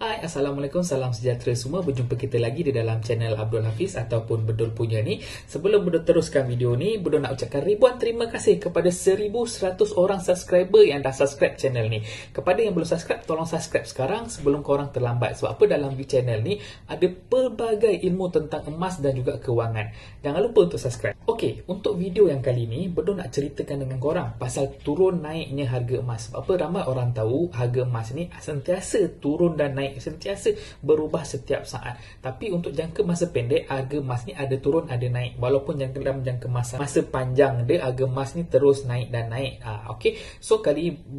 Hai, Assalamualaikum, salam sejahtera semua. Berjumpa kita lagi di dalam channel Abdul Hafiz ataupun Bedul punya ni. Sebelum Bedul teruskan video ni, Bedul nak ucapkan ribuan terima kasih kepada 1100 orang subscriber yang dah subscribe channel ni. Kepada yang belum subscribe, tolong subscribe sekarang sebelum korang terlambat. Sebab apa, dalam channel ni ada pelbagai ilmu tentang emas dan juga kewangan. Jangan lupa untuk subscribe. Okey, untuk video yang kali ni, Bedul nak ceritakan dengan korang pasal turun naiknya harga emas. Sebab apa, ramai orang tahu harga emas ni sentiasa turun dan naik, sentiasa berubah setiap saat. Tapi untuk jangka masa pendek, harga emas ni ada turun ada naik. Walaupun dalam jangka masa panjang dia, harga emas ni terus naik dan naik. Okey, so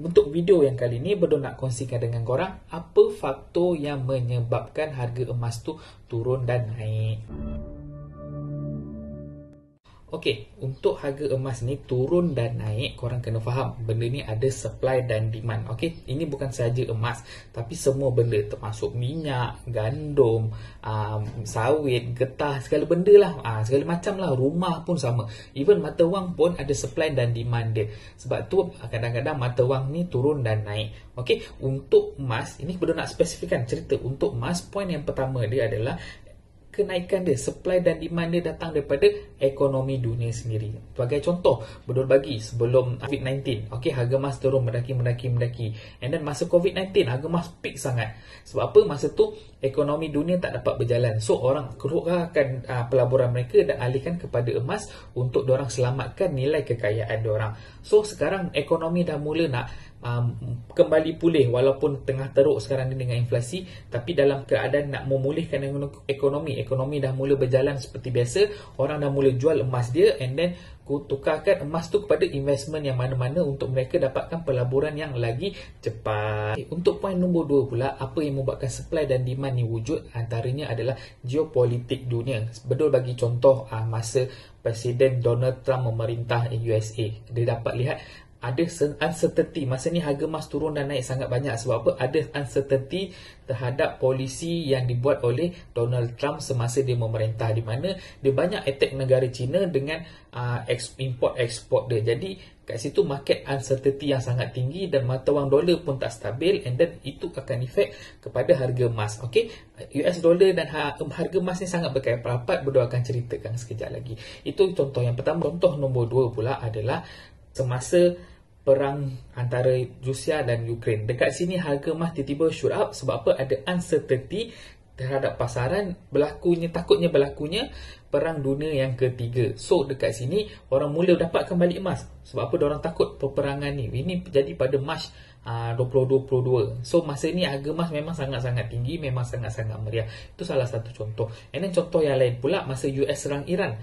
untuk video yang kali ni, Bedul nak kongsikan dengan korang apa faktor yang menyebabkan harga emas tu turun dan naik. Okey, untuk harga emas ni turun dan naik, korang kena faham benda ni ada supply dan demand. Okey, ini bukan sahaja emas, tapi semua benda termasuk minyak, gandum, sawit, getah, segala benda lah, segala macam lah, rumah pun sama. Even mata wang pun ada supply dan demand dia. Sebab tu kadang-kadang mata wang ni turun dan naik. Okey, untuk emas, ini perlu nak spesifikkan cerita untuk emas. Poin yang pertama dia adalah kenaikan dia, supply dan demand dia datang daripada ekonomi dunia sendiri. Sebagai contoh, Bedul bagi sebelum COVID-19, okey, harga emas turun mendaki. And then masa COVID-19, harga emas peak sangat. Sebab apa? Masa tu ekonomi dunia tak dapat berjalan. So orang keluarkan pelaburan mereka dan alihkan kepada emas untuk diorang selamatkan nilai kekayaan diorang. So sekarang ekonomi dah mula nak kembali pulih, walaupun tengah teruk sekarang ni dengan inflasi, tapi dalam keadaan nak memulihkan ekonomi dah mula berjalan seperti biasa. Orang dah mula jual emas dia and then tukarkan emas tu kepada investment yang mana-mana untuk mereka dapatkan pelaburan yang lagi cepat. Untuk poin nombor 2 pula, apa yang membuatkan supply dan demand ni wujud, antaranya adalah geopolitik dunia. Bedul bagi contoh masa Presiden Donald Trump memerintah USA, dia dapat lihat ada uncertainty. Masa ni harga emas turun dan naik sangat banyak. Sebab apa? Ada uncertainty terhadap polisi yang dibuat oleh Donald Trump semasa dia memerintah, di mana dia banyak attack negara China dengan import-export dia. Jadi kat situ market uncertainty yang sangat tinggi dan mata wang dolar pun tak stabil, and then itu akan efek kepada harga emas. Okey, US dollar dan harga emas ni sangat berkait rapat. Bedul akan ceritakan sekejap lagi. Itu contoh yang pertama. Contoh nombor 2 pula adalah semasa perang antara Rusia dan Ukraine. Dekat sini harga emas tiba-tiba shoot up. Sebab apa? Ada uncertainty terhadap pasaran, takutnya berlakunya perang dunia yang ketiga. So dekat sini orang mula dapatkan balik emas. Sebab apa? Diorang takut peperangan ni. Ini terjadi pada Mac 2022. So masa ni harga emas memang sangat-sangat tinggi, memang sangat-sangat meriah. Itu salah satu contoh. And then contoh yang lain pula, masa US serang Iraq.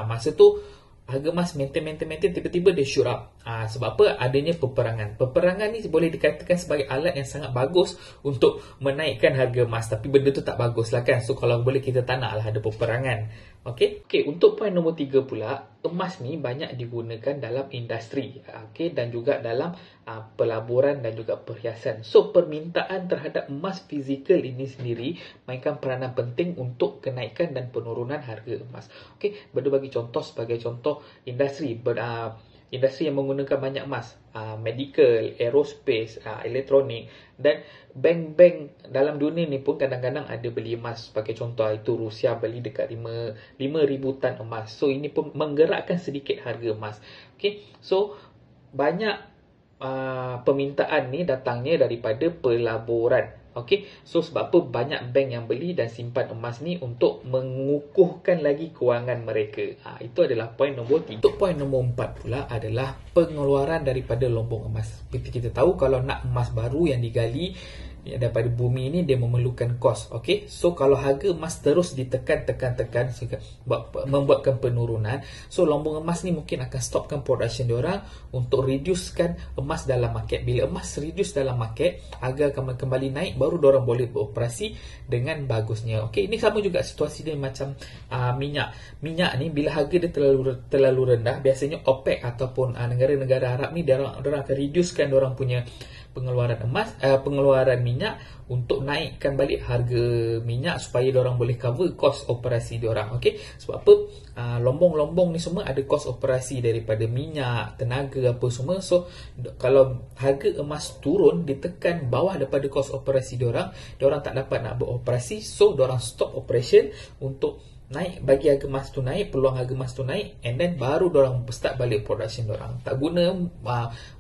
Masa tu harga emas maintain, tiba-tiba dia shoot up. Sebab apa? Adanya peperangan. Peperangan ni boleh dikatakan sebagai alat yang sangat bagus untuk menaikkan harga emas. Tapi benda tu tak bagus lah kan. So kalau boleh kita tak nak lah ada peperangan. Okey, untuk poin nombor 3 pula, emas ni banyak digunakan dalam industri, dan juga dalam pelaburan dan juga perhiasan. So permintaan terhadap emas fizikal ini sendiri mainkan peranan penting untuk kenaikan dan penurunan harga emas. Okey, Bedul bagi contoh, sebagai contoh industri yang menggunakan banyak emas, medical, aerospace, elektronik, dan bank-bank dalam dunia ni pun kadang-kadang ada beli emas. Sebagai contoh, itu Rusia beli dekat 5,000 tan emas. So ini pun menggerakkan sedikit harga emas. Okay, so banyak permintaan ni datangnya daripada pelaburan. Okey, so sebab apa? Banyak bank yang beli dan simpan emas ni untuk mengukuhkan lagi kewangan mereka. Itu adalah poin nombor 3. Untuk poin nombor 4 pula adalah pengeluaran daripada lombong emas. Seperti kita tahu, kalau nak emas baru yang digali daripada bumi ni, dia memerlukan kos. Okey, so kalau harga emas terus ditekan membuatkan penurunan, so lombong emas ni mungkin akan stopkan production diorang untuk reducekan emas dalam market. Bila emas reduce dalam market, harga akan kembali naik, baru diorang boleh beroperasi dengan bagusnya. Okey, ini sama juga situasi dia macam minyak ni. Bila harga dia terlalu rendah, biasanya OPEC ataupun negara-negara Arab ni diorang akan reducekan diorang punya pengeluaran pengeluaran minyak untuk naikkan balik harga minyak supaya diorang boleh cover kos operasi diorang. Okey, sebab apa? Lombong-lombong ni semua ada kos operasi daripada minyak, tenaga apa semua. So kalau harga emas turun, ditekan bawah daripada kos operasi diorang tak dapat nak beroperasi, so diorang stop operation untuk naik, bagi harga emas tu naik, peluang harga emas tu naik, and then baru diorang start balik production diorang. Tak guna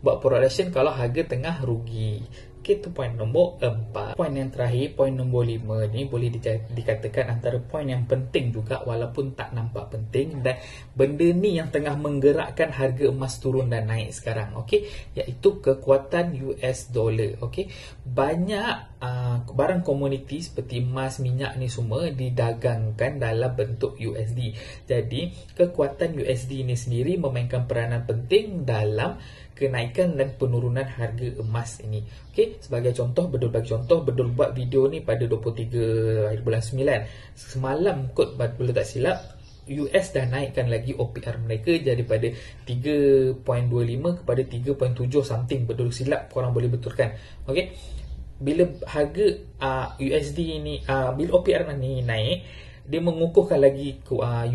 buat production kalau harga tengah rugi. Okay, itu poin nombor 4. Poin yang terakhir, poin nombor 5 ni boleh dikatakan antara poin yang penting juga walaupun tak nampak penting, dan benda ni yang tengah menggerakkan harga emas turun dan naik sekarang. Okay, iaitu kekuatan US dollar. Okay, banyak barang komoditi seperti emas, minyak ni semua didagangkan dalam bentuk USD. Jadi kekuatan USD ni sendiri memainkan peranan penting dalam kenaikan dan penurunan harga emas ini. Okey, sebagai contoh, Bedul buat video ni pada 23 hari bulan 9. Semalam kot, bila tak silap, US dah naikkan lagi OPR mereka daripada 3.25 kepada 3.7 something. Bedul silap, korang boleh betulkan. Okey, bila harga USD ni, bila OPR ni naik, dia mengukuhkan lagi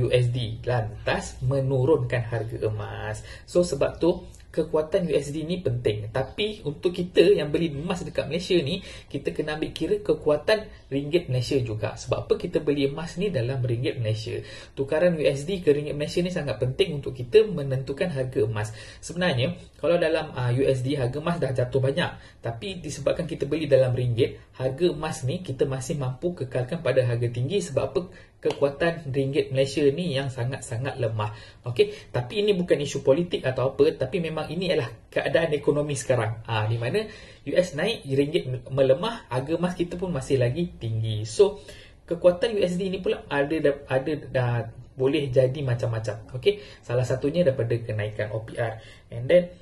USD, lantas menurunkan harga emas. So sebab tu kekuatan USD ni penting. Tapi untuk kita yang beli emas dekat Malaysia ni, kita kena ambil kira kekuatan ringgit Malaysia juga. Sebab apa? Kita beli emas ni dalam ringgit Malaysia. Tukaran USD ke ringgit Malaysia ni sangat penting untuk kita menentukan harga emas. Sebenarnya kalau dalam USD harga emas dah jatuh banyak, tapi disebabkan kita beli dalam ringgit, harga emas ni kita masih mampu kekalkan pada harga tinggi. Sebab apa? Kekuatan ringgit Malaysia ni yang sangat-sangat lemah. Okey, tapi ini bukan isu politik atau apa, tapi memang ini adalah keadaan ekonomi sekarang. Di mana US naik, ringgit melemah, harga emas kita pun masih lagi tinggi. So kekuatan USD ni pula ada boleh jadi macam-macam. Okey, salah satunya daripada kenaikan OPR, and then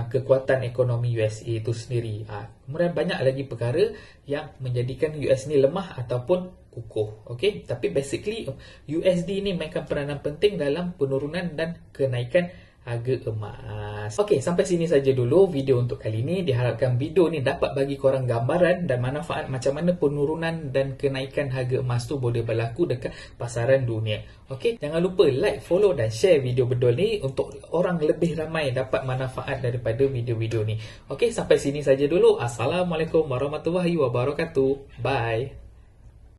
kekuatan ekonomi USA itu sendiri. Kemudian banyak lagi perkara yang menjadikan US ni lemah ataupun kukuh. Okey, tapi basically USD ni mainkan peranan penting dalam penurunan dan kenaikan harga emas. Okey, sampai sini saja dulu video untuk kali ini. Diharapkan video ni dapat bagi korang gambaran dan manfaat macam mana penurunan dan kenaikan harga emas tu boleh berlaku dekat pasaran dunia. Okey, jangan lupa like, follow dan share video Bedul ni untuk orang lebih ramai dapat manfaat daripada video-video ni. Okey, sampai sini saja dulu. Assalamualaikum warahmatullahi wabarakatuh. Bye.